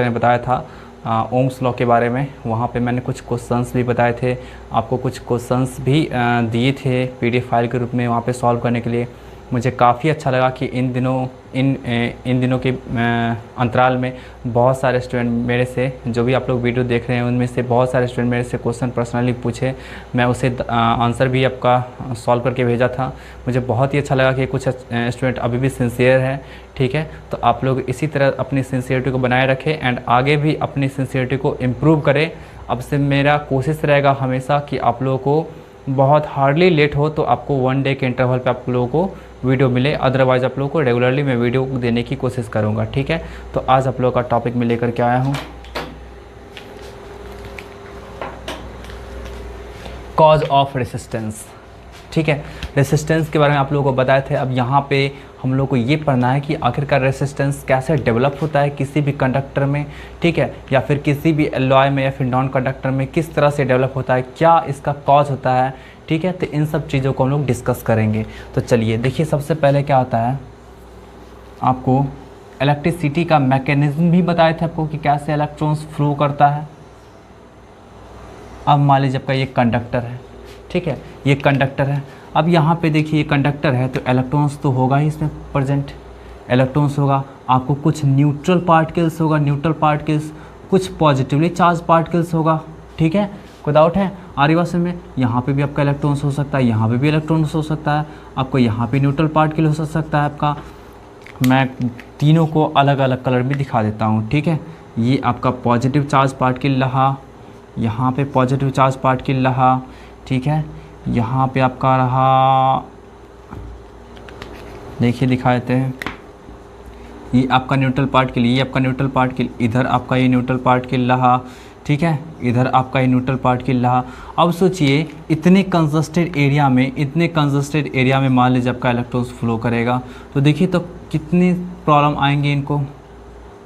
मैंने बताया था ओम्स लॉ के बारे में। वहाँ पे मैंने कुछ क्वेश्चंस भी बताए थे, आपको कुछ क्वेश्चंस भी दिए थे पीडीएफ फाइल के रूप में वहाँ पे सॉल्व करने के लिए। मुझे काफ़ी अच्छा लगा कि इन दिनों के अंतराल में बहुत सारे स्टूडेंट मेरे से, जो भी आप लोग वीडियो देख रहे हैं उनमें से बहुत सारे स्टूडेंट मेरे से क्वेश्चन पर्सनली पूछे। मैं उसे आंसर भी आपका सॉल्व करके भेजा था। मुझे बहुत ही अच्छा लगा कि कुछ स्टूडेंट अभी भी सिंसियर हैं। ठीक है, तो आप लोग इसी तरह अपनी सिंसियरिटी को बनाए रखें एंड आगे भी अपनी सिंसियरिटी को इम्प्रूव करें। अब से मेरा कोशिश रहेगा हमेशा कि आप लोगों को बहुत हार्डली लेट हो तो आपको 1 डे के इंटरवल पे आप लोगों को वीडियो मिले, अदरवाइज़ आप लोगों को रेगुलरली मैं वीडियो देने की कोशिश करूँगा। ठीक है, तो आज आप लोगों का टॉपिक मैं लेकर के आया हूँ कॉज ऑफ रेसिस्टेंस। ठीक है, रेसिस्टेंस के बारे में आप लोगों को बताए थे। अब यहाँ पे हम लोग को ये पढ़ना है कि आखिरकार रेसिस्टेंस कैसे डेवलप होता है किसी भी कंडक्टर में, ठीक है, या फिर किसी भी एलॉय में या फिर नॉन कंडक्टर में किस तरह से डेवलप होता है, क्या इसका कॉज होता है। ठीक है, तो इन सब चीज़ों को हम लोग डिस्कस करेंगे। तो चलिए देखिए, सबसे पहले क्या होता है, आपको इलेक्ट्रिसिटी का मैकेनिज्म भी बताए थे आपको कि कैसे इलेक्ट्रॉन्स फ्लो करता है। अब मान लीजिए आपका ये कंडक्टर है, ठीक है, ये कंडक्टर है। अब यहाँ पे देखिए ये कंडक्टर है तो इलेक्ट्रॉन्स तो होगा ही इसमें प्रेजेंट, इलेक्ट्रॉन्स होगा। आपको कुछ न्यूट्रल पार्टिकल्स होगा, न्यूट्रल पार्टिकल्स, कुछ पॉजिटिवली चार्ज पार्टिकल्स होगा। ठीक है, कोई डाउट है आर्यवासन में? यहाँ पे भी आपका इलेक्ट्रॉन्स हो सकता है, यहाँ पे भी इलेक्ट्रॉन्स हो सकता है, आपको यहाँ पे न्यूट्रल पार्टिकल हो सकता है आपका। मैं तीनों को अलग अलग कलर में दिखा देता हूँ। ठीक है, ये आपका पॉजिटिव चार्ज पार्टिकल रहा, यहाँ पे पॉजिटिव चार्ज पार्टिकल रहा, ठीक है, यहाँ पे आपका रहा, देखिए दिखा देते हैं, ये आपका न्यूट्रल पार्टिकल, ये आपका न्यूट्रल पार्टिकल, इधर आपका ये न्यूट्रल पार्टिकल रहा, ठीक है, इधर आपका ये न्यूट्रल पार्टिकल रहा। अब सोचिए इतने कंजस्टेड एरिया में मान लीजिए आपका इलेक्ट्रॉन्स फ्लो करेगा, तो देखिए तो कितनी प्रॉब्लम आएंगे इनको,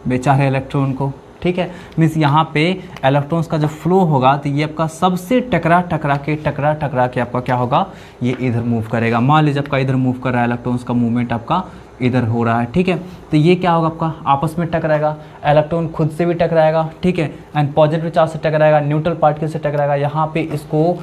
बेचारे इलेक्ट्रॉन को। ठीक है, मीन्स यहाँ पे इलेक्ट्रॉन्स का जब फ्लो होगा तो ये आपका सबसे टकरा टकरा के आपका क्या होगा, ये इधर मूव करेगा। मान लीजिए आपका इधर मूव कर रहा है, इलेक्ट्रॉन्स का मूवमेंट आपका इधर हो रहा है। ठीक है, तो ये क्या होगा, आपका आपस में टकराएगा, इलेक्ट्रॉन खुद से भी टकराएगा, ठीक है, एंड पॉजिटिव चार्ज से टकराएगा, न्यूट्रल पार्टिकल से टकराएगा। यहाँ पे इसको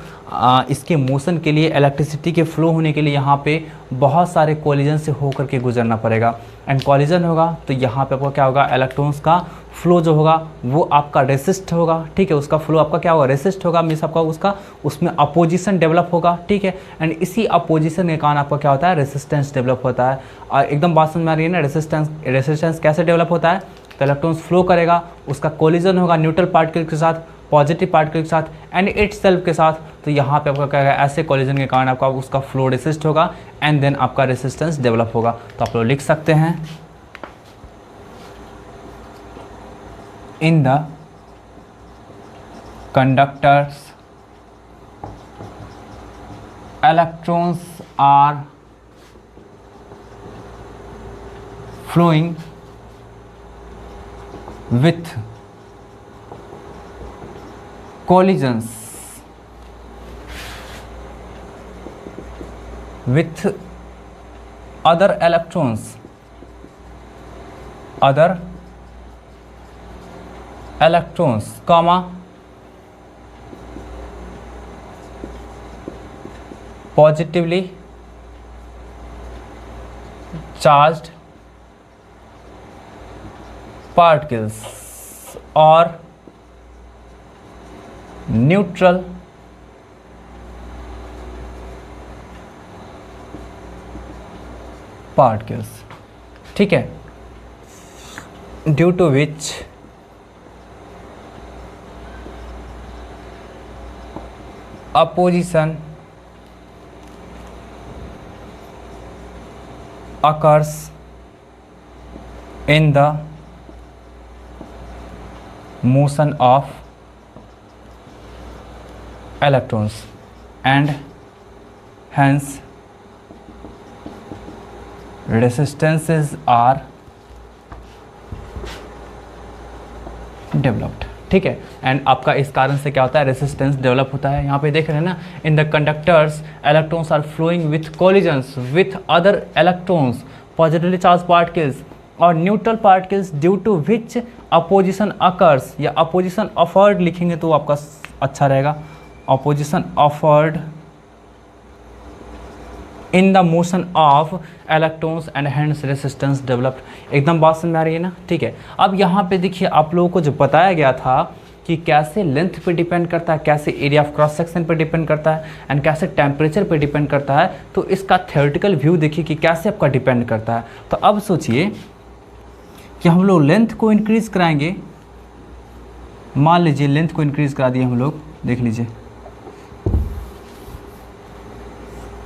इसके मोशन के लिए, इलेक्ट्रिसिटी के फ्लो होने के लिए यहाँ पे बहुत सारे कॉलिजन से होकर के गुजरना पड़ेगा, एंड कॉलिजन होगा तो यहाँ पे आपका क्या होगा, इलेक्ट्रॉन्स का फ्लो जो होगा वो आपका रेसिस्ट होगा। ठीक है, उसका फ्लो आपका क्या होगा, रेसिस्ट होगा, मीन्स आपका उसका उसमें अपोजिशन डेवलप होगा। ठीक है, एंड इसी अपोजिशन के कारण आपका क्या होता है, रेसिस्टेंस डेवलप होता है। और एकदम बात समझ में आ रही है ना, रेसिस्टेंस कैसे डेवलप होता है, तो इलेक्ट्रॉन्स फ्लो करेगा, उसका कोलिजन होगा न्यूट्रल पार्टिकल के साथ, पॉजिटिव पार्टिकल के साथ एंड इट्स सेल्फ के साथ। तो यहाँ पे आपका क्या है, ऐसे कोलिजन के कारण आपका उसका फ्लो रेसिस्ट होगा एंड देन आपका रेसिस्टेंस डेवलप होगा। तो आप लोग लिख सकते हैं, in the conductors electrons are flowing with collisions with other electrons, comma positively charged particles or neutral particles। ठीक है, due to which opposition occurs in the motion of electrons and hence resistances are developed। ठीक है, and आपका इस कारण से क्या होता है, रेसिस्टेंस डेवलप होता है। यहाँ पे देख रहे हैं ना, in the conductors electrons are flowing with collisions with other electrons, positively charge particles, और neutral particles due to which opposition occurs, या अपोजिशन ऑफर्ड लिखेंगे तो आपका अच्छा रहेगा, opposition offered in the motion of electrons and hence resistance developed. एकदम बात समझ में आ रही है ना, ठीक है। अब यहाँ पे देखिए आप लोगों को जो बताया गया था कि कैसे लेंथ पे डिपेंड करता है, कैसे एरिया ऑफ क्रॉस सेक्शन पे डिपेंड करता है एंड कैसे टेम्परेचर पे डिपेंड करता है, तो इसका थ्योरेटिकल व्यू देखिए कि कैसे आपका डिपेंड करता है। तो अब सोचिए कि हम लोग लेंथ को इंक्रीज़ कराएंगे, मान लीजिए लेंथ को इंक्रीज़ करा दिए हम लोग, देख लीजिए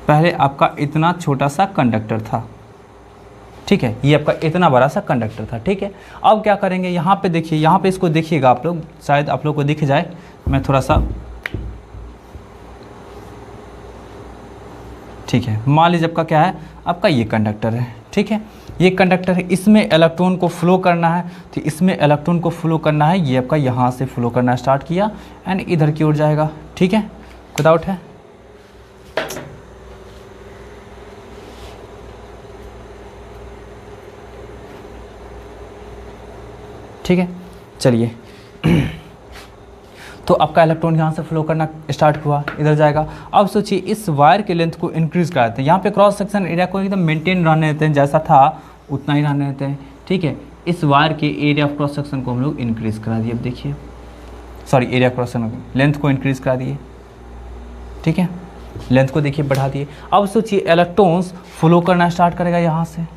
पहले आपका इतना छोटा सा कंडक्टर था, ठीक है, ये आपका इतना बड़ा सा कंडक्टर था, ठीक है। अब क्या करेंगे, यहाँ पे देखिए, यहाँ पे इसको देखिएगा आप लोग, शायद आप लोग को दिख जाए, मैं थोड़ा सा, ठीक है, मान लीजिए आपका क्या है, आपका ये कंडक्टर है, ठीक है, ये कंडक्टर है, इसमें इलेक्ट्रॉन को फ्लो करना है, तो इसमें इलेक्ट्रॉन को फ्लो करना है, ये आपका यहाँ से फ्लो करना स्टार्ट किया एंड इधर की ओर जाएगा, ठीक है, कोई डाउट है? ठीक है, चलिए तो आपका इलेक्ट्रॉन यहाँ से फ्लो करना स्टार्ट हुआ, इधर जाएगा। अब सोचिए इस वायर के लेंथ को इंक्रीज़ कराते हैं, यहाँ पे क्रॉस सेक्शन एरिया को एकदम मेंटेन रहने देते हैं, जैसा था उतना ही रहने देते हैं, ठीक है। इस वायर के एरिया ऑफ क्रॉस सेक्शन को हम लोग इंक्रीज़ करा दिए, अब देखिए, sorry area cross section length को इंक्रीज़ करा दिए, ठीक है, लेंथ को देखिए बढ़ा दिए। अब सोचिए इलेक्ट्रॉन्स फ्लो करना स्टार्ट करेगा यहाँ से,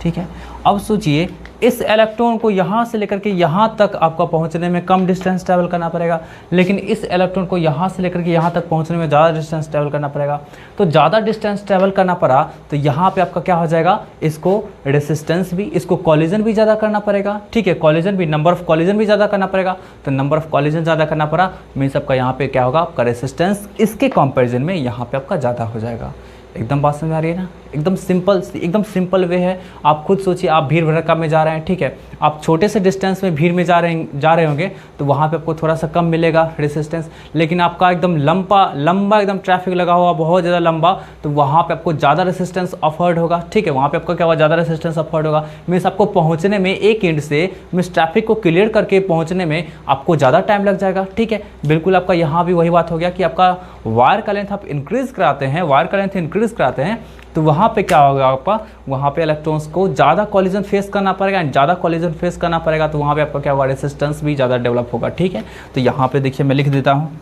ठीक है। अब सोचिए इस इलेक्ट्रॉन को यहाँ से लेकर के यहाँ तक आपको पहुँचने में कम डिस्टेंस ट्रैवल करना पड़ेगा, लेकिन इस इलेक्ट्रॉन को यहाँ से लेकर के यहाँ तक पहुँचने में ज़्यादा डिस्टेंस ट्रैवल करना पड़ेगा। तो ज़्यादा डिस्टेंस ट्रैवल करना पड़ा तो यहाँ पे आपका क्या हो जाएगा, इसको रेसिस्टेंस भी, इसको कॉलिजन भी ज़्यादा करना पड़ेगा, ठीक है, कॉलिजन भी, नंबर ऑफ कॉलिजन भी ज़्यादा करना पड़ेगा। तो नंबर ऑफ कॉलिजन ज़्यादा करना पड़ा मीन्स आपका यहाँ पे क्या होगा, आपका रेसिस्टेंस इसके कंपेरिजन में यहाँ पे आपका ज़्यादा हो जाएगा। एकदम बात समझ आ रही है ना, एकदम सिंपल वे है। आप खुद सोचिए, आप भीड़ भड़का में जा रहे हैं, ठीक है, आप छोटे से डिस्टेंस में भीड़ में जा रहे होंगे तो वहाँ पे आपको थोड़ा सा कम मिलेगा रेसिस्टेंस, लेकिन आपका एकदम लंबा एकदम ट्रैफिक लगा हुआ बहुत ज़्यादा लंबा, तो वहाँ पे आपको ज़्यादा रेसिस्टेंस अफोर्ड होगा, ठीक है, वहाँ पे आपको क्या होगा, ज़्यादा रेसिस्टेंस अफोर्ड होगा। मीन्स आपको पहुँचने में एक एंड से मीन्स ट्रैफिक को क्लियर करके पहुँचने में आपको ज़्यादा टाइम लग जाएगा, ठीक है। बिल्कुल आपका यहाँ भी वही बात हो गया कि आपका वायर का लेंथ आप इंक्रीज़ कराते हैं, वायर का लेंथ इंक्रीज़ कराते हैं तो वहाँ पे क्या होगा, आपका वहाँ पे इलेक्ट्रॉन्स को ज़्यादा कॉलिजन फेस करना पड़ेगा एंड ज़्यादा कॉलिजन फेस करना पड़ेगा तो वहाँ पे आपका क्या होगा, रेसिस्टेंस भी ज़्यादा डेवलप होगा, ठीक है। तो यहाँ पे देखिए मैं लिख देता हूँ,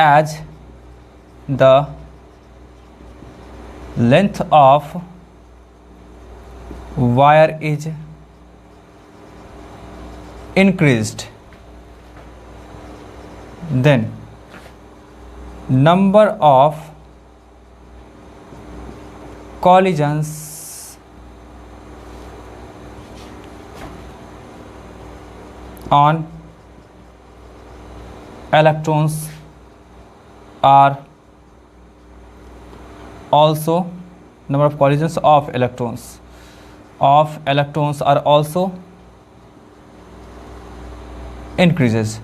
as the length of wire is increased then number of collisions on electrons are also number of collisions of electrons are also increases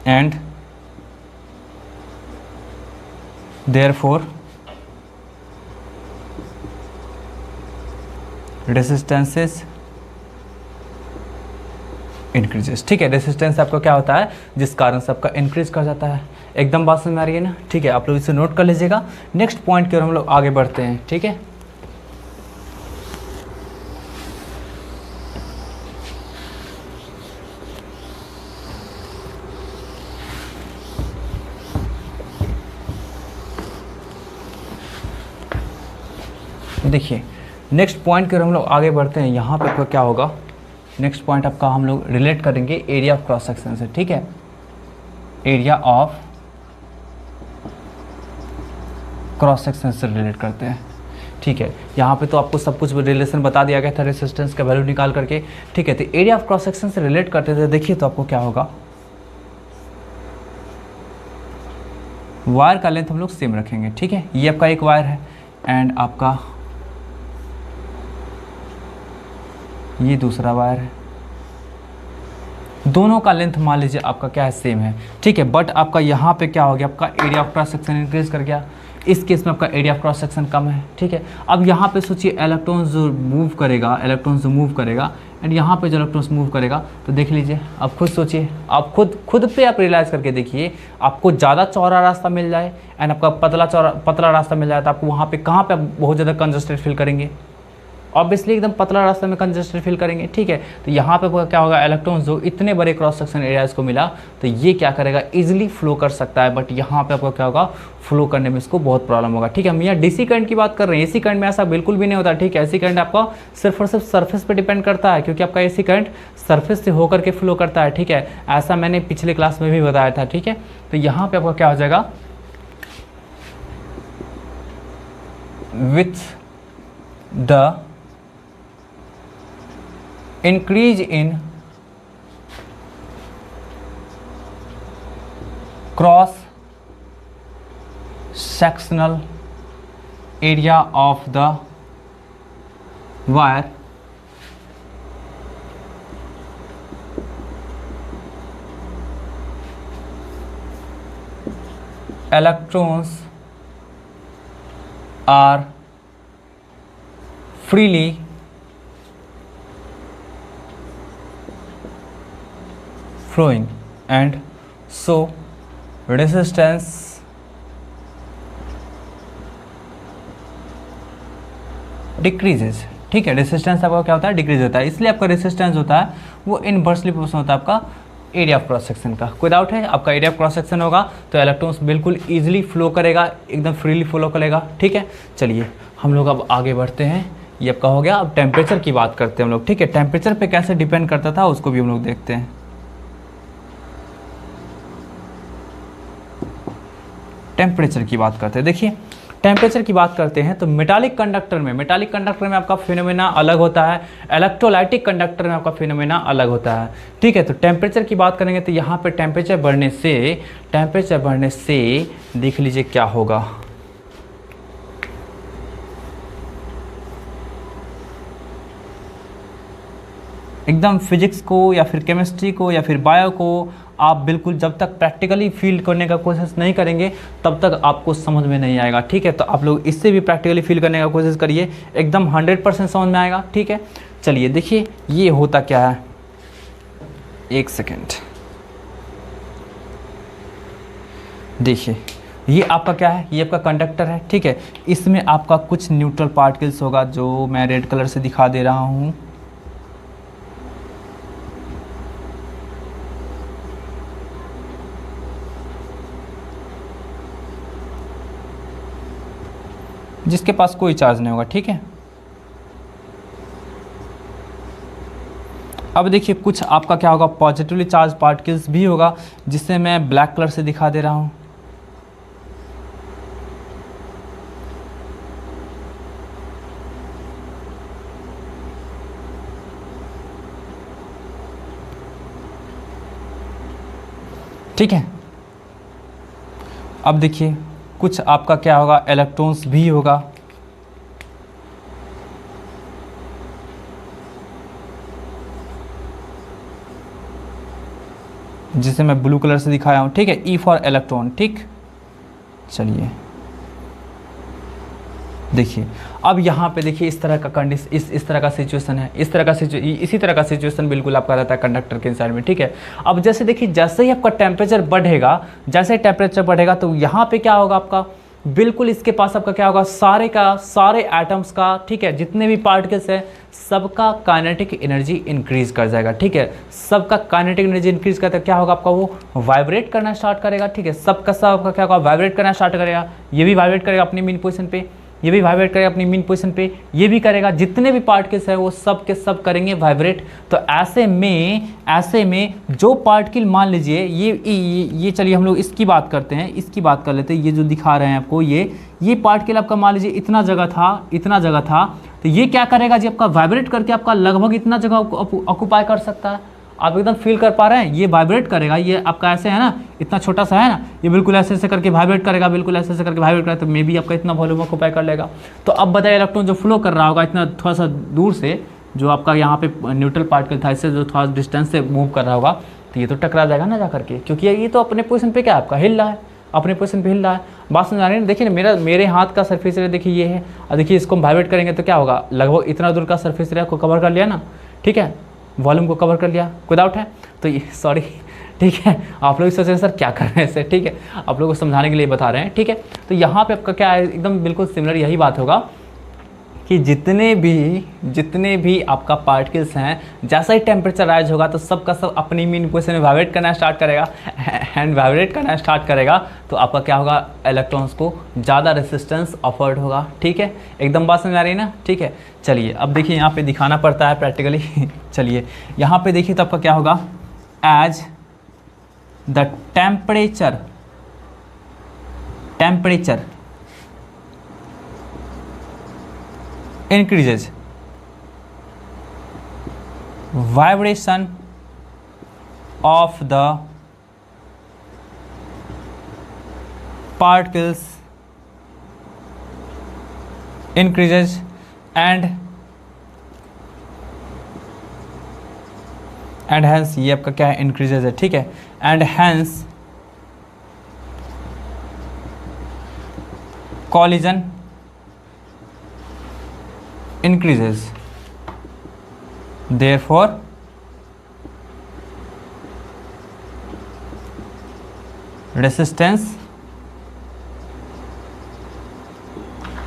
and therefore resistances increases, ठीक है। रेसिस्टेंस आपका क्या होता है, जिस कारण से आपका इंक्रीज कर जाता है। एकदम बात समझ में आ रही है ना, ठीक है, आप लोग इसे नोट कर लीजिएगा। नेक्स्ट पॉइंट की ओर हम लोग आगे बढ़ते हैं, ठीक है। देखिए नेक्स्ट पॉइंट की ओर हम लोग आगे बढ़ते हैं। यहाँ पे आपका क्या होगा, नेक्स्ट पॉइंट आपका हम लोग रिलेट करेंगे एरिया ऑफ क्रॉस सेक्शन से, ठीक है। एरिया ऑफ क्रॉस सेक्शन से रिलेट करते हैं, ठीक है। यहाँ पे तो आपको सब कुछ रिलेशन बता दिया गया था रेसिस्टेंस का वैल्यू निकाल करके, ठीक है। तो एरिया ऑफ क्रॉस सेक्शन से रिलेट करते थे, देखिए तो आपको क्या होगा, वायर का लेंथ हम लोग सेम रखेंगे, ठीक है। ये आपका एक वायर है एंड आपका ये दूसरा वायर है, दोनों का लेंथ मान लीजिए आपका क्या है, सेम है, ठीक है। बट आपका यहाँ पे क्या हो गया, आपका area of cross section increase कर गया। इस केस में आपका एरिया ऑफ क्रॉस सेक्शन कम है, ठीक है। अब यहाँ पे सोचिए इलेक्ट्रॉन जो मूव करेगा, एंड यहाँ पे जो इलेक्ट्रॉन्स मूव करेगा, तो देख लीजिए, आप खुद सोचिए, आप खुद पे आप रियलाइज़ करके देखिए, आपको ज़्यादा चौड़ा रास्ता मिल जाए एंड आपका पतला रास्ता मिल जाए, तो आपको वहाँ पे कहाँ पे आप बहुत ज़्यादा कंजस्टेड फील करेंगे? ऑब्वियसली एकदम पतला रास्ते में कंजस्टेड फील करेंगे, ठीक है। तो यहाँ पे क्या होगा, इलेक्ट्रॉन्स जो इतने बड़े क्रॉस सेक्शन एरियाज को मिला, तो ये क्या करेगा, इजीली फ्लो कर सकता है, बट यहाँ पे आपको क्या होगा, फ्लो करने में इसको बहुत प्रॉब्लम होगा, ठीक है। हम यहाँ डीसी करंट की बात कर रहे हैं, एसी करंट में ऐसा बिल्कुल भी नहीं होता, ठीक है। एसी करंट आपका सिर्फ और सिर्फ सर्फेस पे डिपेंड करता है, क्योंकि आपका एसी करंट सर्फेस से होकर के फ्लो करता है, ठीक है। ऐसा मैंने पिछले क्लास में भी बताया था, ठीक है। तो यहाँ पे आपका क्या हो जाएगा, with the increase in cross sectional area of the wire, electrons are freely flowing and so resistance decreases, ठीक है। रेसिस्टेंस आपका क्या होता है, डिक्रीज होता है, इसलिए आपका रेसिस्टेंस होता है वो इनवर्सली प्रोपोर्शनल होता है आपका एरिया ऑफ क्रॉस सेक्शन का। कोई डाउट है, आपका एरिया ऑफ क्रॉस सेक्शन होगा तो इलेक्ट्रॉन्स बिल्कुल ईजिली फ्लो करेगा, एकदम फ्रीली फ्लो करेगा, ठीक है। चलिए हम लोग अब आगे बढ़ते हैं, ये आपका हो गया। अब टेम्परेचर की बात करते हैं हम लोग, ठीक है। टेम्परेचर पे कैसे डिपेंड करता था उसको भी हम लोग देखते हैं। टेम्परेचर की बात करते हैं, देखिए टेम्परेचर की बात करते हैं तो मेटालिक कंडक्टर में आपका फिनोमेना अलग होता है, इलेक्ट्रोलाइटिक कंडक्टर में आपका फिनोमेना अलग होता है, ठीक है। तो टेम्परेचर की बात करेंगे तो यहाँ पे टेम्परेचर बढ़ने से देख लीजिए क्या होगा, एकदम फिजिक्स को या फिर केमिस्ट्री को या फिर बायो को आप बिल्कुल जब तक प्रैक्टिकली फील करने का कोशिश नहीं करेंगे तब तक आपको समझ में नहीं आएगा, ठीक है। तो आप लोग इससे भी प्रैक्टिकली फील करने का कोशिश करिए, एकदम 100% समझ में आएगा, ठीक है। चलिए देखिए ये होता क्या है, एक सेकेंड, देखिए ये आपका क्या है, ये आपका कंडक्टर है, ठीक है। इसमें आपका कुछ न्यूट्रल पार्टिकल्स होगा जो मैं रेड कलर से दिखा दे रहा हूँ, जिसके पास कोई चार्ज नहीं होगा, ठीक है। अब देखिए कुछ आपका क्या होगा, पॉजिटिवली चार्ज पार्टिकल्स भी होगा, जिसे मैं ब्लैक कलर से दिखा दे रहा हूं। ठीक है। अब देखिए कुछ आपका क्या होगा, इलेक्ट्रॉन्स भी होगा, जिसे मैं ब्लू कलर से दिखाया हूँ, ठीक है। ई फॉर इलेक्ट्रॉन, ठीक। चलिए देखिए अब यहाँ पे देखिए इस तरह का कंडीशन, इस तरह का सिचुएशन है, इसी तरह का सिचुएशन बिल्कुल आपका रहता है कंडक्टर के साइड में, ठीक है। अब जैसे देखिए जैसे ही आपका टेम्परेचर बढ़ेगा तो यहाँ पे क्या होगा आपका, बिल्कुल इसके पास आपका क्या होगा, सारे एटम्स का, ठीक है, जितने भी पार्टिकल्स है सबका काइनेटिक एनर्जी इंक्रीज कर जाएगा, ठीक है। सबका काइनेटिक एनर्जी इंक्रीज करता है, क्या होगा आपका, वो वाइब्रेट करना स्टार्ट करेगा, ठीक है। सबका क्या होगा, वाइब्रेट करना स्टार्ट करेगा, ये भी वाइब्रेट करेगा अपनी मीन पोजीशन पे, ये भी वाइब्रेट करेगा अपनी मीन पोजीशन पे, ये भी करेगा, जितने भी पार्टिकल्स है वो सब के सब करेंगे वाइब्रेट। तो ऐसे में जो पार्टिकल, मान लीजिए ये चलिए हम लोग इसकी बात करते हैं, इसकी बात कर लेते हैं। ये जो दिखा रहे हैं आपको, ये पार्टिकल आपका मान लीजिए इतना जगह था, तो ये क्या करेगा जी, आपका वाइब्रेट करके आपका लगभग इतना जगह ऑक्यूपाई कर सकता है। आप एकदम फील कर पा रहे हैं, ये वाइब्रेट करेगा, ये आपका ऐसे है ना, इतना छोटा सा है ना, ये बिल्कुल ऐसे करके वाइब्रेट करेगा, बिल्कुल ऐसे करके वाइब्रेट करेगा, तो मे बी आपका इतना वॉल्यूम ऑक्यूपाई कर लेगा। तो अब बताइए इलेक्ट्रॉन जो फ्लो कर रहा होगा इतना थोड़ा सा दूर से, जो आपका यहाँ पे न्यूट्रल पार्टिकल था, इससे जो थोड़ा डिस्टेंस से मूव कर रहा होगा, तो ये तो टकरा जाएगा ना जा करके, क्योंकि ये तो अपने पोजीशन पे क्या आपका हिल रहा है। अपने पोजीशन पे हिल रहा है। बात समझ आ रही है ना? देखिए ना, मेरे हाथ का सरफेस एरिया देखिए ये है, और देखिए इसको हम वाइब्रेट करेंगे तो क्या होगा, लगभग इतना दूर का सरफेस एरिया को कवर कर लिया ना, ठीक है, वॉल्यूम को कवर कर लिया, कोई डाउट है? तो ये सॉरी, ठीक है, आप लोग सोच रहे हैं सर क्या कर रहे हैं ऐसे, ठीक है, आप लोगों को समझाने के लिए बता रहे हैं, ठीक है। तो यहाँ पे आपका क्या है, एकदम बिल्कुल सिमिलर यही बात होगा कि जितने भी आपका पार्टिकल्स हैं, जैसा ही टेम्परेचर राइज होगा तो सब का सब अपनी मीन पोजीशन में वाइब्रेट करना स्टार्ट करेगा, एंड वाइब्रेट करना स्टार्ट करेगा तो आपका क्या होगा, इलेक्ट्रॉन्स को ज़्यादा रेसिस्टेंस ऑफर्ड होगा, ठीक है, एकदम बात समझ आ रही है ना, ठीक है। चलिए अब देखिए यहाँ पे दिखाना पड़ता है प्रैक्टिकली चलिए यहाँ पे देखिए तो आपका क्या होगा, as the temperature increases, vibration of the particles increases and hence ये आपका क्या है, increases है, ठीक है, and hence collision increases, therefore resistance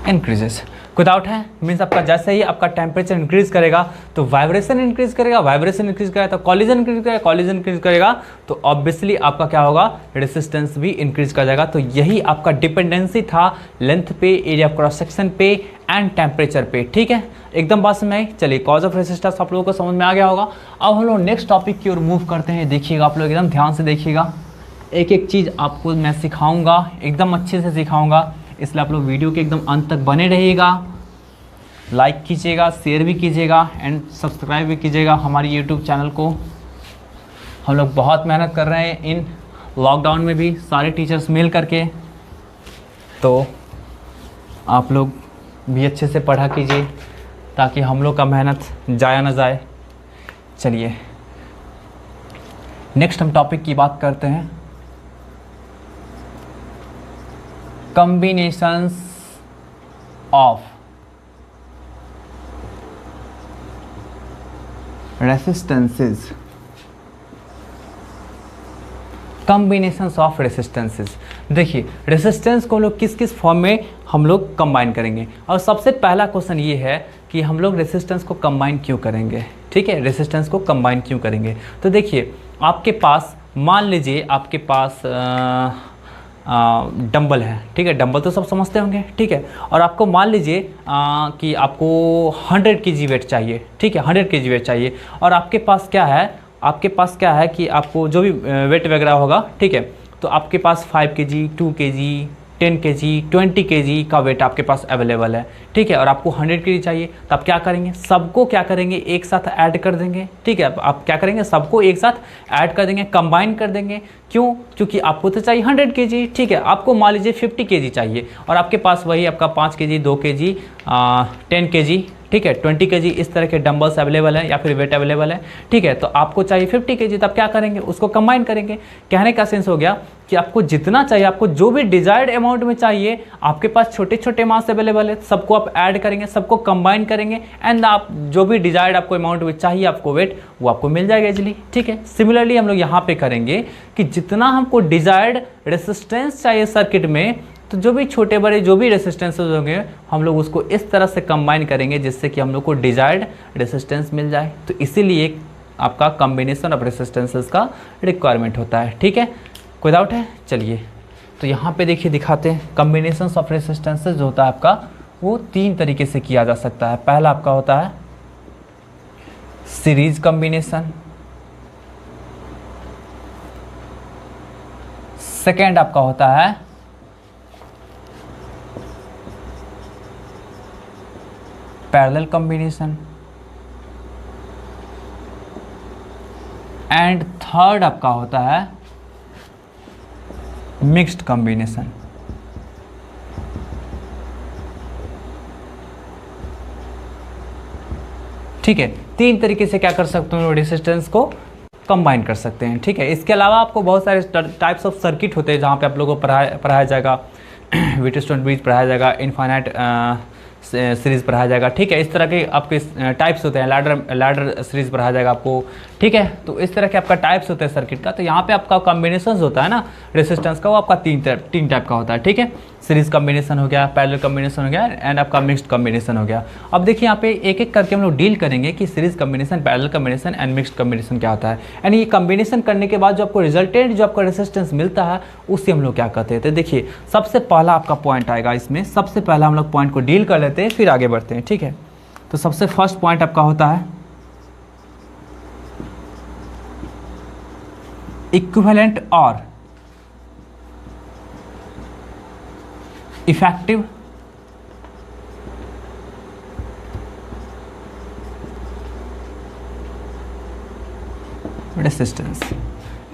increases। कोई डाउट है? मीन्स आपका जैसे ही आपका टेम्परेचर इंक्रीज करेगा तो वाइब्रेशन इंक्रीज करेगा, वाइब्रेशन इंक्रीज करेगा तो कॉलिजन इंक्रीज करेगा, कॉलिजन इंक्रीज करेगा तो ऑब्वियसली आपका क्या होगा, रेसिस्टेंस भी इंक्रीज कर जाएगा। तो यही आपका डिपेंडेंसी था लेंथ पे, एरिया ऑफ क्रॉस सेक्शन पे एंड टेम्परेचर पे, ठीक है, एकदम बात समझ आई। चलिए कॉज ऑफ रेसिस्टेंस आप लोगों को समझ में आ गया होगा। अब हम लोग नेक्स्ट टॉपिक की ओर मूव करते हैं। देखिएगा आप लोग एकदम ध्यान से देखिएगा, एक एक चीज़ आपको मैं सिखाऊंगा, एकदम अच्छे से सिखाऊंगा, इसलिए आप लोग वीडियो के एकदम अंत तक बने रहिएगा, लाइक कीजिएगा, शेयर भी कीजिएगा एंड सब्सक्राइब भी कीजिएगा हमारी यूट्यूब चैनल को। हम लोग बहुत मेहनत कर रहे हैं इन लॉकडाउन में भी, सारे टीचर्स मिल करके, तो आप लोग भी अच्छे से पढ़ा कीजिए ताकि हम लोग का मेहनत जाया ना जाए। चलिए नेक्स्ट हम टॉपिक की बात करते हैं, combinations of resistances, combinations of resistances. देखिए रेसिस्टेंस को लोग किस किस फॉर्म में हम लोग कंबाइन करेंगे, और सबसे पहला क्वेश्चन ये है कि हम लोग रेसिस्टेंस को कंबाइन क्यों करेंगे, ठीक है, रेसिस्टेंस को कंबाइन क्यों करेंगे। तो देखिए आपके पास, मान लीजिए आपके पास डंबल है, ठीक है, डंबल तो सब समझते होंगे, ठीक है, और आपको मान लीजिए कि आपको 100 kg वेट चाहिए, ठीक है, 100 kg वेट चाहिए, और आपके पास क्या है, आपके पास क्या है कि आपको जो भी वेट वगैरह होगा, ठीक है, तो आपके पास 5 kg, 2 kg, 10 kg, 20 kg का वेट आपके पास अवेलेबल है, ठीक है, और आपको 100 kg चाहिए, तो आप क्या करेंगे, सबको क्या करेंगे, एक साथ ऐड कर देंगे, ठीक है, आप क्या करेंगे, सबको एक साथ ऐड कर देंगे, कंबाइन कर देंगे। क्यों? क्योंकि आपको तो चाहिए 100 kg, ठीक है, आपको मान लीजिए 50 kg चाहिए, और आपके पास वही आपका 5 kg, 2 kg, 10 kg, ठीक है, 20 kg इस तरह के डंबल्स अवेलेबल है या फिर वेट अवेलेबल है, ठीक है, तो आपको चाहिए 50 kg, तब क्या करेंगे, उसको कंबाइन करेंगे। कहने का सेंस हो गया कि आपको जितना चाहिए, आपको जो भी डिजायर्ड अमाउंट में चाहिए, आपके पास छोटे छोटे मास अवेलेबल है, सबको आप ऐड करेंगे, सबको कंबाइन करेंगे, एंड आप जो भी डिजायर्ड आपको अमाउंट में चाहिए आपको वेट, वो आपको मिल जाएगा इजीली, ठीक है। सिमिलरली हम लोग यहाँ पे करेंगे कि जितना हमको डिजायर्ड रेसिस्टेंस चाहिए सर्किट में, तो जो भी छोटे बड़े जो भी रेसिस्टेंसेज होंगे हम लोग उसको इस तरह से कंबाइन करेंगे जिससे कि हम लोग को डिजायर्ड रेसिस्टेंस मिल जाए। तो इसीलिए आपका कॉम्बिनेशन ऑफ रेसिस्टेंसेस का रिक्वायरमेंट होता है, ठीक है, कोई डाउट है? चलिए तो यहाँ पे देखिए दिखाते हैं, कॉम्बिनेशन ऑफ रेसिस्टेंसेस जो होता है आपका वो 3 तरीके से किया जा सकता है। पहला आपका होता है सीरीज कॉम्बिनेशन, सेकेंड आपका होता है पैरेलल कॉम्बिनेशन, एंड थर्ड आपका होता है मिक्स्ड कॉम्बिनेशन। ठीक है, 3 तरीके से क्या कर सकते हो रेसिस्टेंस को कंबाइन कर सकते हैं। ठीक है, इसके अलावा आपको बहुत सारे टाइप्स ऑफ सर्किट होते हैं जहाँ पे आप लोगों को पढ़ाया जाएगा, व्हीटस्टोन ब्रिज पढ़ाया जाएगा, इनफाइनाइट सीरीज़ पढ़ाया जाएगा। ठीक है, इस तरह के आपके टाइप्स होते हैं, लैडर सीरीज़ पढ़ाया जाएगा आपको। ठीक है, तो इस तरह के आपका टाइप्स होते हैं सर्किट का। तो यहाँ पे आपका कॉम्बिनेशन होता है ना रेसिस्टेंस का, वो आपका तीन टाइप का होता है। ठीक है, सीरीज कॉम्बिनेशन हो गया, पैरेलल कॉम्बिनेशन हो गया, एंड आपका मिक्स्ड कॉम्बिनेशन हो गया। अब देखिए यहाँ पे एक एक करके हम लोग डील करेंगे कि series combination, parallel combination and mixed combination क्या होता है। एंड ये कॉम्बिनेशन करने के बाद जो आपको रिजल्टेंट जो आपका रेसिस्टेंस मिलता है उससे हम लोग क्या कहते हैं। तो देखिए सबसे पहला आपका पॉइंट आएगा इसमें, सबसे पहला हम लोग पॉइंट को डील कर लेते हैं फिर आगे बढ़ते हैं। ठीक है, तो सबसे फर्स्ट पॉइंट आपका होता है इक्विवेलेंट और इफेक्टिव रेसिस्टेंस।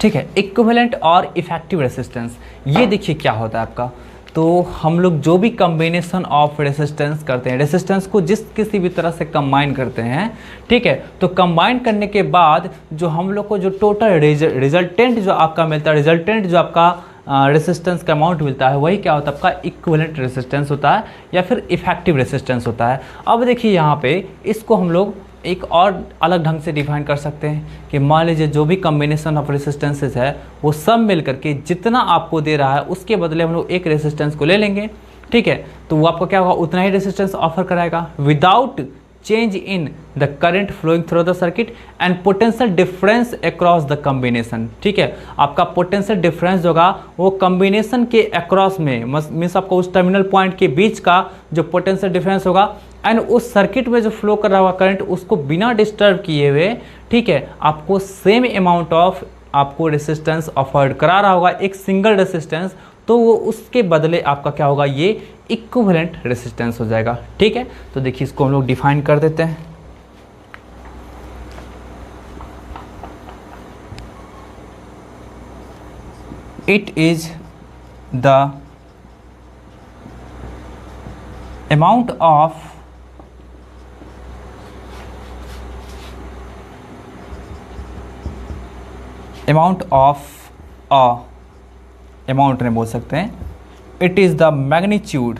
ठीक है, इक्विवेलेंट और इफेक्टिव रेसिस्टेंस, ये देखिए क्या होता है आपका। तो हम लोग जो भी कॉम्बिनेशन ऑफ रेसिस्टेंस करते हैं, रेसिस्टेंस को जिस किसी भी तरह से कंबाइन करते हैं, ठीक है, तो कंबाइन करने के बाद जो हम लोग को जो टोटल रिजल्टेंट जो आपका मिलता है, रिजल्टेंट जो आपका रेसिस्टेंस का अमाउंट मिलता है, वही क्या होता है आपका इक्विवेलेंट रेसिस्टेंस होता है या फिर इफेक्टिव रेसिस्टेंस होता है। अब देखिए यहाँ पे इसको हम लोग एक और अलग ढंग से डिफाइन कर सकते हैं कि मान लीजिए जो भी कॉम्बिनेशन ऑफ रेसिस्टेंसेस है वो सब मिल करके जितना आपको दे रहा है उसके बदले हम लोग एक रेसिस्टेंस को ले लेंगे। ठीक है, तो वो आपको क्या होगा, उतना ही रेसिस्टेंस ऑफर कराएगा without change in the current flowing through the circuit and potential difference across the combination. ठीक है, आपका पोटेंशियल डिफरेंस होगा वो कॉम्बिनेशन के अक्रॉस में, मीन्स आपको उस टर्मिनल पॉइंट के बीच का जो पोटेंशियल डिफरेंस होगा एंड उस सर्किट में जो फ्लो कर रहा हुआ करंट उसको बिना डिस्टर्ब किए हुए, ठीक है, आपको सेम अमाउंट ऑफ आपको रेसिस्टेंस ऑफर्ड करा रहा होगा, एक सिंगल रेसिस्टेंस, तो वो उसके बदले आपका क्या होगा, ये इक्विवेलेंट रेसिस्टेंस हो जाएगा। ठीक है, तो देखिए इसको हम लोग डिफाइन कर देते हैं। It is the amount of amount नहीं बोल सकते हैं, it is the magnitude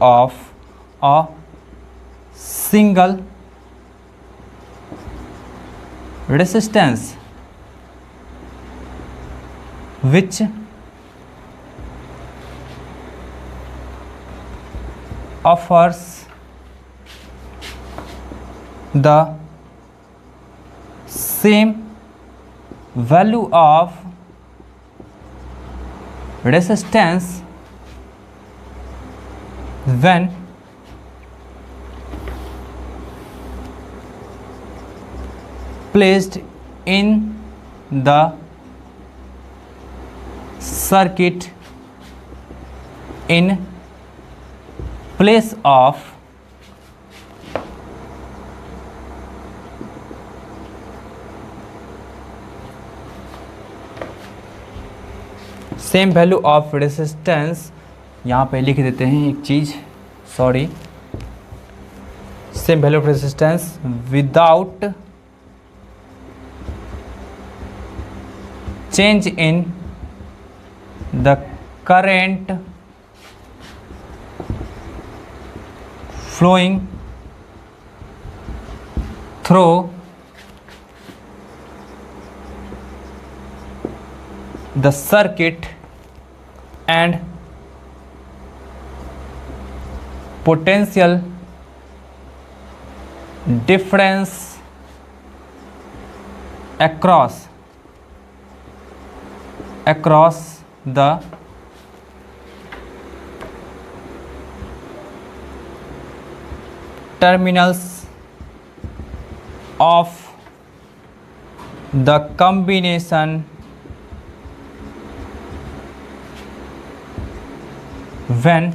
of a single resistance which offers the same value of resistance when placed in the circuit in place of same value of resistance. यहाँ पे लिख देते हैं एक चीज़, sorry, same value of resistance without change in the current flowing through the circuit and potential difference across the terminals of the combination when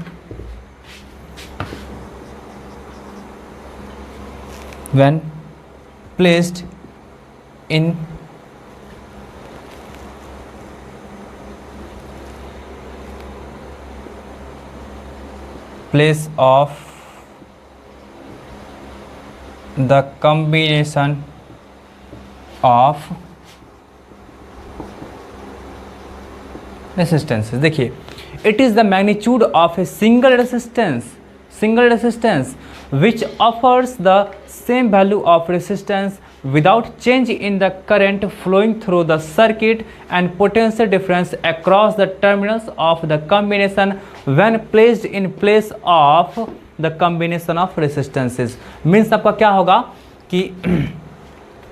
placed in place of the combination of resistances. देखिए, it is the magnitude of a single resistance which offers the same value of resistance without change in the current flowing through the circuit and potential difference across the terminals of the combination when placed in place of the combination of resistances। Means आपका क्या होगा कि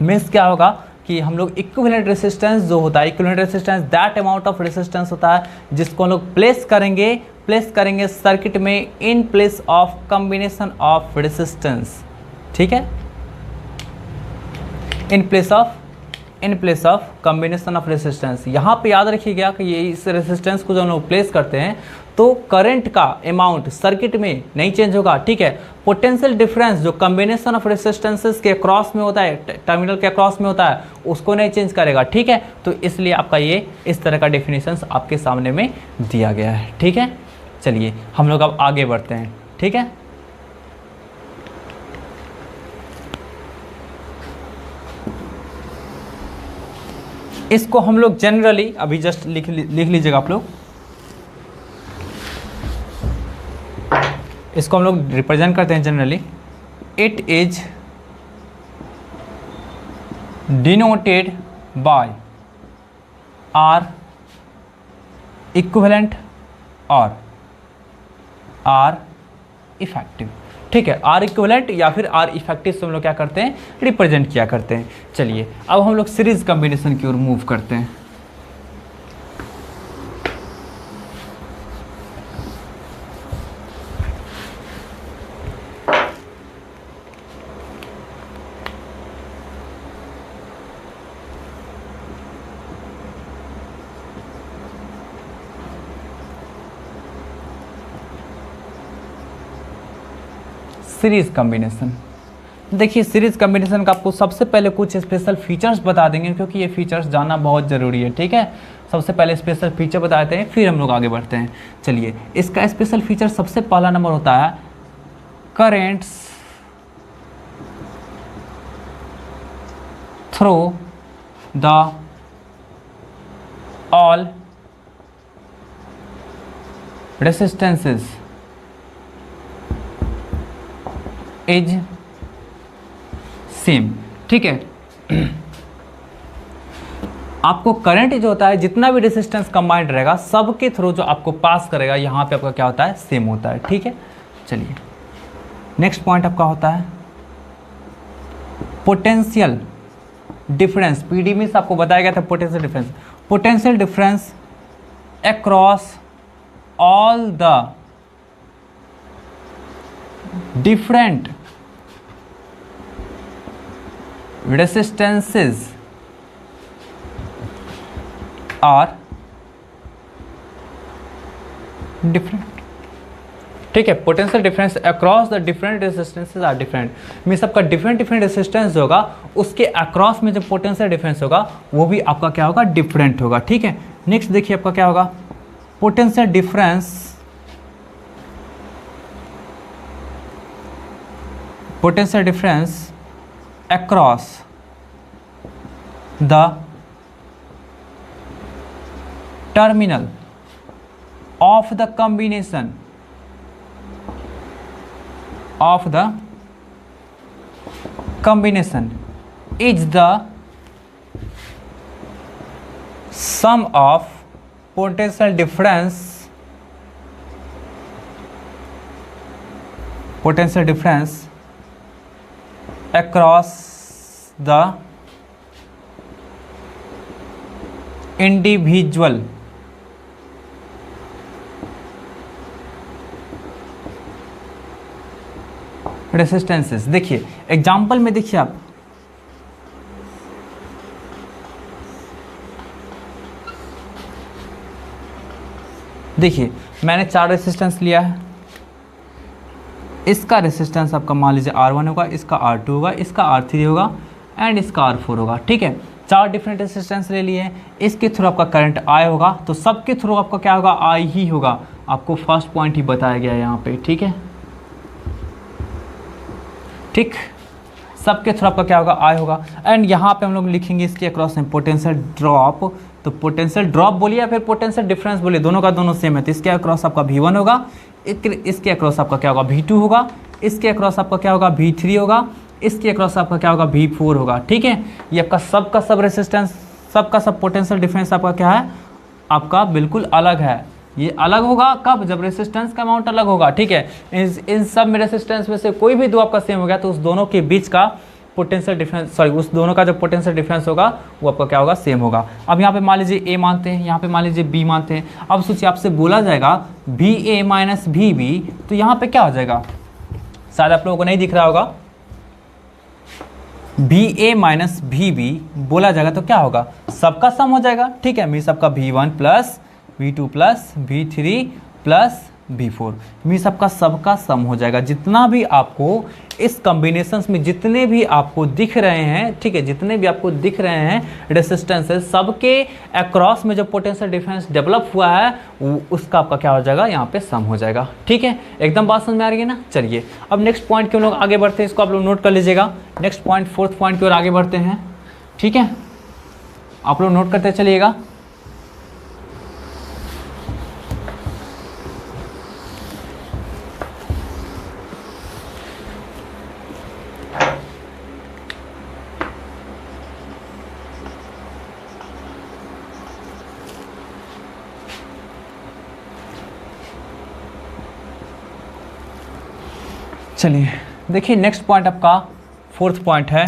means क्या होगा कि हम लोग equivalent resistance जो होता है, equivalent resistance that amount of resistance होता है जिसको हम लोग प्लेस करेंगे सर्किट में in place of combination of resistance. ठीक है, in place of combination of resistance. यहाँ पे याद रखिएगा कि ये इस रेसिस्टेंस को जो हम लोग प्लेस करते हैं तो करंट का अमाउंट सर्किट में नहीं चेंज होगा। ठीक है, पोटेंशियल डिफरेंस जो कॉम्बिनेशन ऑफ रेसिस्टेंसेस के क्रॉस में होता है, टर्मिनल के क्रॉस में होता है, उसको नहीं चेंज करेगा। ठीक है, तो इसलिए आपका ये इस तरह का डेफिनेशन आपके सामने में दिया गया है। ठीक है, चलिए हम लोग अब आगे बढ़ते हैं। ठीक है, इसको हम लोग जनरली अभी जस्ट लिख लीजिएगा आप लोग। इसको हम लोग रिप्रेजेंट करते हैं generally. It is denoted by R equivalent और आर इफेक्टिव। ठीक है, आर इक्विवेलेंट या फिर आर इफेक्टिव से हम लोग क्या करते हैं, रिप्रेजेंट किया करते हैं। चलिए अब हम लोग सीरीज कॉम्बिनेशन की ओर मूव करते हैं। Series combination. देखिए, सीरीज कॉम्बिनेशन का आपको सबसे पहले कुछ स्पेशल फीचर्स बता देंगे क्योंकि ये फीचर्स जानना बहुत ज़रूरी है। ठीक है, सबसे पहले स्पेशल फीचर बताते हैं फिर हम लोग आगे बढ़ते हैं। चलिए, इसका स्पेशल फीचर सबसे पहला नंबर होता है currents through the all resistances is same. ठीक है, आपको करंट जो होता है, जितना भी रेसिस्टेंस कंबाइंड रहेगा सबके थ्रू जो आपको पास करेगा यहाँ पे आपका क्या होता है, सेम होता है। ठीक है, चलिए नेक्स्ट पॉइंट आपका होता है पोटेंशियल डिफरेंस। पीडी मीन्स आपको बताया गया था potential difference across all the different resistances are different। ठीक है, potential difference across the different resistances are different. Means आपका डिफरेंट रेसिस्टेंस होगा उसके अक्रॉस में जो पोटेंशियल डिफरेंस होगा वो भी आपका क्या होगा, डिफरेंट होगा। ठीक है, नेक्स्ट देखिए आपका क्या होगा, potential difference across the terminal of the combination is the sum of potential difference across the individual resistances. देखिए एग्जाम्पल में देखिए आप, देखिए मैंने 4 रेसिस्टेंस लिया है। इसका रेसिस्टेंस आपका मान लीजिए R1 होगा, इसका R2 होगा, इसका R3 होगा एंड इसका R4 होगा। ठीक है, 4 डिफरेंट रेसिस्टेंस ले लिए। इसके थ्रू आपका करंट I होगा, तो सबके थ्रू आपका क्या होगा, I ही होगा। आपको फर्स्ट पॉइंट ही बताया गया है यहाँ पे। ठीक है, ठीक, सबके थ्रू आपका क्या होगा, आई होगा। एंड यहाँ पे हम लोग लिखेंगे इसके अक्रॉस में पोटेंशियल ड्रॉप, तो पोटेंशियल ड्रॉप बोलिए या फिर पोटेंशियल डिफरेंस बोलिए, दोनों का दोनों सेम है। तो इसके अक्रॉस आपका V1 होगा, इसके अक्रॉस आपका क्या होगा V2 होगा, इसके अक्रॉस आपका क्या होगा V3 होगा, इसके अक्रॉस आपका क्या होगा V4 होगा। ठीक है, ये आपका सब सब रेसिस्टेंस, सबका सब पोटेंशियल डिफरेंस आपका क्या है, आपका बिल्कुल अलग है। ये अलग होगा कब, जब रेसिस्टेंस का अमाउंट अलग होगा। ठीक है, इन सब में रेसिस्टेंस में से कोई भी दो आपका सेम हो गया तो उस दोनों के बीच का पोटेंशियल डिफरेंस, सॉरी उस दोनों का जो पोटेंशियल डिफरेंस होगा वो आपका क्या होगा, सेम होगा। अब यहाँ पे मान लीजिए ए मानते हैं, यहाँ पे मान लीजिए बी मानते हैं। अब सोचिए आपसे बोला जाएगा बी ए माइनस बी बी, तो यहाँ पे क्या हो जाएगा, शायद आप लोगों को नहीं दिख रहा होगा, बी ए माइनस बी बी बोला जाएगा तो क्या होगा, सबका सम हो जाएगा। ठीक है, मीन सबका V1 plus V2 plus V3 plus V4, mean सबका सम हो जाएगा। जितना भी आपको इस कॉम्बिनेशंस में जितने भी आपको दिख रहे हैं, ठीक है, जितने भी आपको दिख रहे हैं रेसिस्टेंसेस, सबके अक्रॉस में जो पोटेंशियल डिफरेंस डेवलप हुआ है उसका आपका क्या हो जाएगा, यहाँ पे सम हो जाएगा। ठीक है, एकदम बात समझ में आ रही है ना। चलिए अब नेक्स्ट पॉइंट के हम लोग आगे बढ़ते हैं, इसको आप लोग नोट कर लीजिएगा। नेक्स्ट पॉइंट, फोर्थ पॉइंट की ओर आगे बढ़ते हैं। ठीक है, आप लोग नोट करते चलिएगा। चलिए देखिए, नेक्स्ट पॉइंट आपका फोर्थ पॉइंट है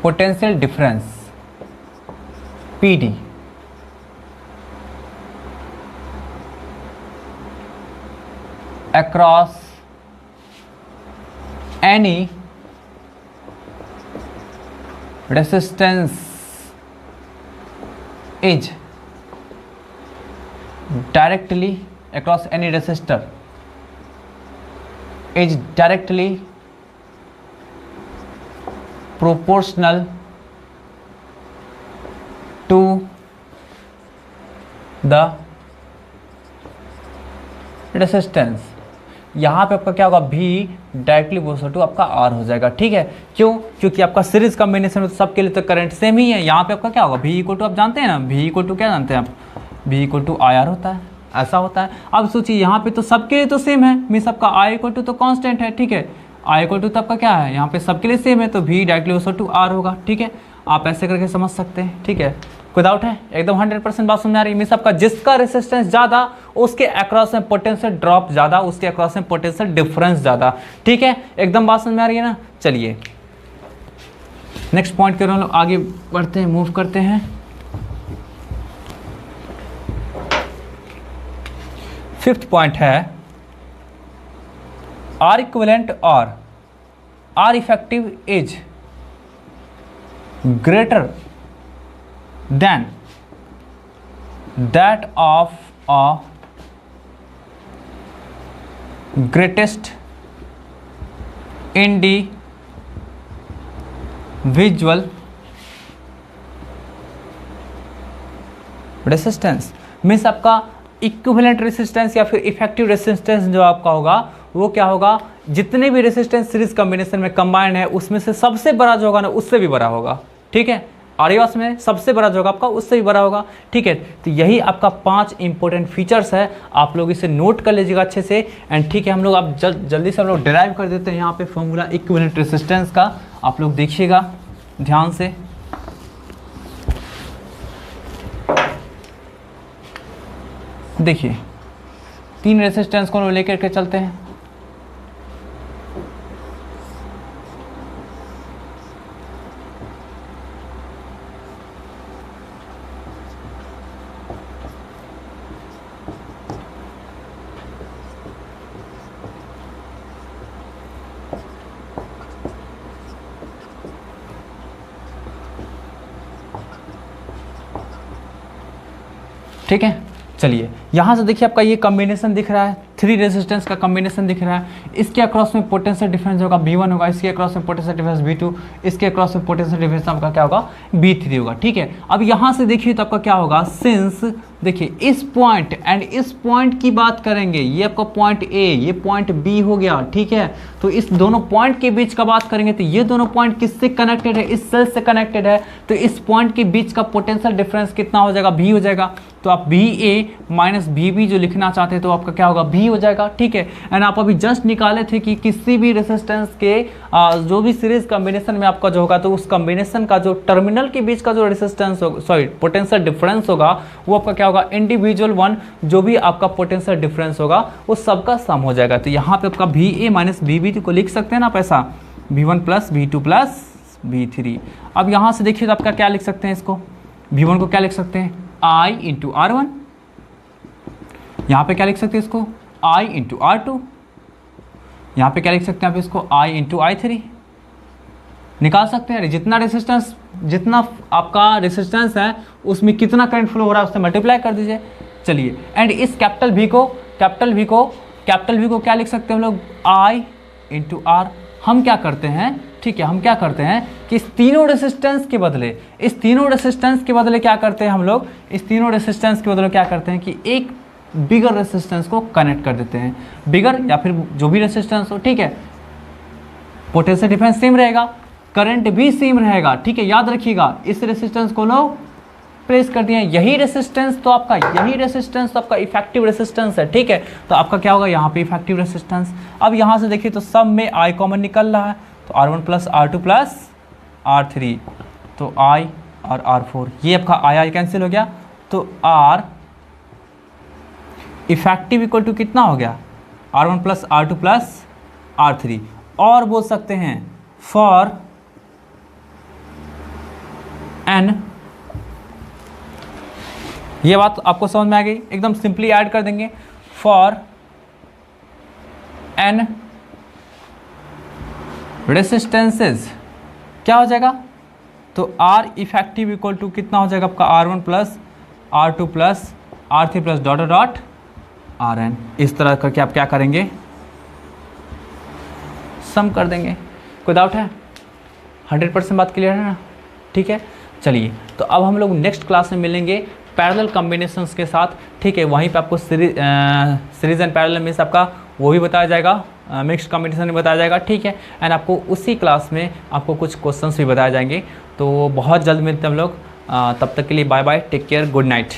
potential difference PD across any resistance is directly across any resistor is directly proportional to the resistance। यहाँ पे आपका क्या होगा, V डायरेक्टली प्रोपोर्शनल टू आपका R हो जाएगा। ठीक है, क्यों, क्योंकि आपका सीरीज कॉम्बिनेशन में तो सबके लिए तो करंट सेम ही है। यहाँ पे आपका क्या होगा, V इक्वल टू, आप जानते हैं ना, V इक्वल टू क्या जानते हैं आप, V इक्वल टू IR होता है, ऐसा होता है। अब सोचिए यहाँ पे तो सबके लिए तो सेम है, मीन सबका I इक्वल टू तो कांस्टेंट है। ठीक है, I इक्वल टू तो आपका क्या है, यहाँ पे सबके लिए सेम है, तो V directly proportional to R होगा। ठीक है, आप ऐसे करके समझ सकते हैं। ठीक है, कोई डाउट है, एकदम 100% बात समझ आ रही है। मीन सबका जिसका रेसिस्टेंस ज़्यादा उसके अक्रॉस में पोटेंशियल ड्रॉप ज़्यादा, उसके अक्रॉस में पोटेंशियल डिफरेंस ज़्यादा। ठीक है, एकदम बात समझ में आ रही है ना। चलिए नेक्स्ट पॉइंट के हम लोग आगे बढ़ते हैं, मूव करते हैं। फिफ्थ पॉइंट है R इक्विवेलेंट और R effective is greater than that of a greatest individual resistance. Means आपका इक्विवेलेंट रेसिस्टेंस या फिर इफेक्टिव रेसिस्टेंस जो आपका होगा वो क्या होगा, जितने भी रेसिस्टेंस सीरीज कॉम्बिनेशन में कंबाइंड है उसमें से सबसे बड़ा जो होगा ना उससे भी बड़ा होगा। ठीक है, आरएस में सबसे बड़ा जो होगा आपका उससे भी बड़ा होगा। ठीक है, तो यही आपका 5 इंपॉर्टेंट फीचर्स है, आप लोग इसे नोट कर लीजिएगा अच्छे से। एंड ठीक है, हम लोग अब जल्दी से हम लोग डिराइव कर देते हैं यहाँ पे फॉर्मूला इक्विवेलेंट रेसिस्टेंस का। आप लोग देखिएगा ध्यान से। देखिए 3 रेसिस्टेंस को लेकर के चलते हैं। ठीक है, चलिए यहाँ से देखिए आपका ये कॉम्बिनेशन दिख रहा है, 3 रेजिस्टेंस का कॉम्बिनेशन दिख रहा है। इसके अक्रॉस में पोटेंशियल डिफरेंस होगा V1 होगा, इसके अक्रॉस में पोटेंशियल डिफरेंस V2, इसके अक्रॉस में पोटेंशियल डिफरेंस आपका क्या होगा V3 होगा। ठीक है, अब यहाँ से देखिए तो आपका क्या होगा, सिंस देखिए इस पॉइंट एंड इस पॉइंट की बात करेंगे, ये आपका पॉइंट ए, ये पॉइंट बी हो गया, ठीक है। तो इस दोनों पॉइंट के बीच का बात करेंगे तो ये दोनों पॉइंट किससे कनेक्टेड है, इस सेल से कनेक्टेड है। तो इस पॉइंट के बीच का पोटेंशियल डिफरेंस कितना हो जाएगा, भी हो जाएगा। तो आप बी ए माइनस बी बी जो लिखना चाहते हैं तो आपका क्या होगा, भी हो जाएगा, ठीक है। एंड आप अभी जस्ट निकाले थे कि किसी भी रेसिस्टेंस के जो भी सीरीज कॉम्बिनेशन में आपका जो होगा तो उस कॉम्बिनेशन का जो टर्मिनल के बीच का जो रेसिस्टेंस होगा, सॉरी पोटेंशियल डिफरेंस होगा, वो आपका क्या होगा, इंडिविजुअल वन जो भी आपका पोटेंशियल डिफरेंस होगा वो सबका सम हो जाएगा। तो यहाँ पे आपका V A minus V B को लिख सकते हैं ना आप ऐसा, V1 plus V2 plus V3। अब यहाँ से देखिए तो आपका क्या लिख सकते हैं इसको, V1 को क्या लिख सकते हैं, I इंटू R1, यहाँ पे क्या लिख सकते हैं इसको, I इंटू R2, यहाँ पे क्या लिख सकते हैं आप इसको, I इंटू I3। निकाल सकते हैं, जितना रेसिस्टेंस, जितना आपका रेसिस्टेंस है उसमें कितना करंट फ्लो हो रहा है उससे मल्टीप्लाई कर दीजिए। चलिए एंड इस कैपिटल V को क्या लिख सकते हैं हम लोग, I इंटू R। हम क्या करते हैं, ठीक है, हम क्या करते हैं कि इस तीनों रेसिस्टेंस के बदले क्या करते हैं हम लोग, इस तीनों रेसिस्टेंस के बदले क्या करते हैं कि एक बिगर रेसिस्टेंस को कनेक्ट कर देते हैं, बिगर या फिर जो भी रेसिस्टेंस हो, ठीक है। पोटेंशियल डिफरेंस सेम रहेगा, करंट भी सेम रहेगा, ठीक है। याद रखिएगा इस रेसिस्टेंस को लोग प्लेस कर दिए, यही रेसिस्टेंस तो आपका इफेक्टिव रेसिस्टेंस है, ठीक है। तो आपका क्या होगा यहाँ पे इफेक्टिव रेसिस्टेंस। अब यहाँ से देखिए तो सब में I कॉमन निकल रहा है, तो R1 plus R2 plus R3, तो I और R4, ये आपका I कैंसिल हो गया। तो R इफेक्टिव इक्वल टू कितना हो गया, R1 plus R2 plus R3। और बोल सकते हैं फॉर N, ये बात आपको समझ में आ गई, एकदम सिंपली ऐड कर देंगे, फॉर N रेसिस्टेंसेस क्या हो जाएगा, तो R इफेक्टिव इक्वल टू कितना हो जाएगा आपका, R1 plus R2 plus R3 plus dot dot Rn। इस तरह करके आप क्या करेंगे, सम कर देंगे। कोई डाउट है, 100% बात क्लियर है ना, ठीक है। चलिए तो अब हम लोग नेक्स्ट क्लास में मिलेंगे पैरेलल कॉम्बिनेशंस के साथ, ठीक है। वहीं पे आपको सीरीज एंड पैरेलल में आपका वो भी बताया जाएगा, मिक्स्ड कॉम्बिनेशन भी बताया जाएगा, ठीक है। एंड आपको उसी क्लास में आपको कुछ क्वेश्चंस भी बताए जाएंगे। तो बहुत जल्द मिलते हैं हम लोग, तब तक के लिए bye bye, take care, good night.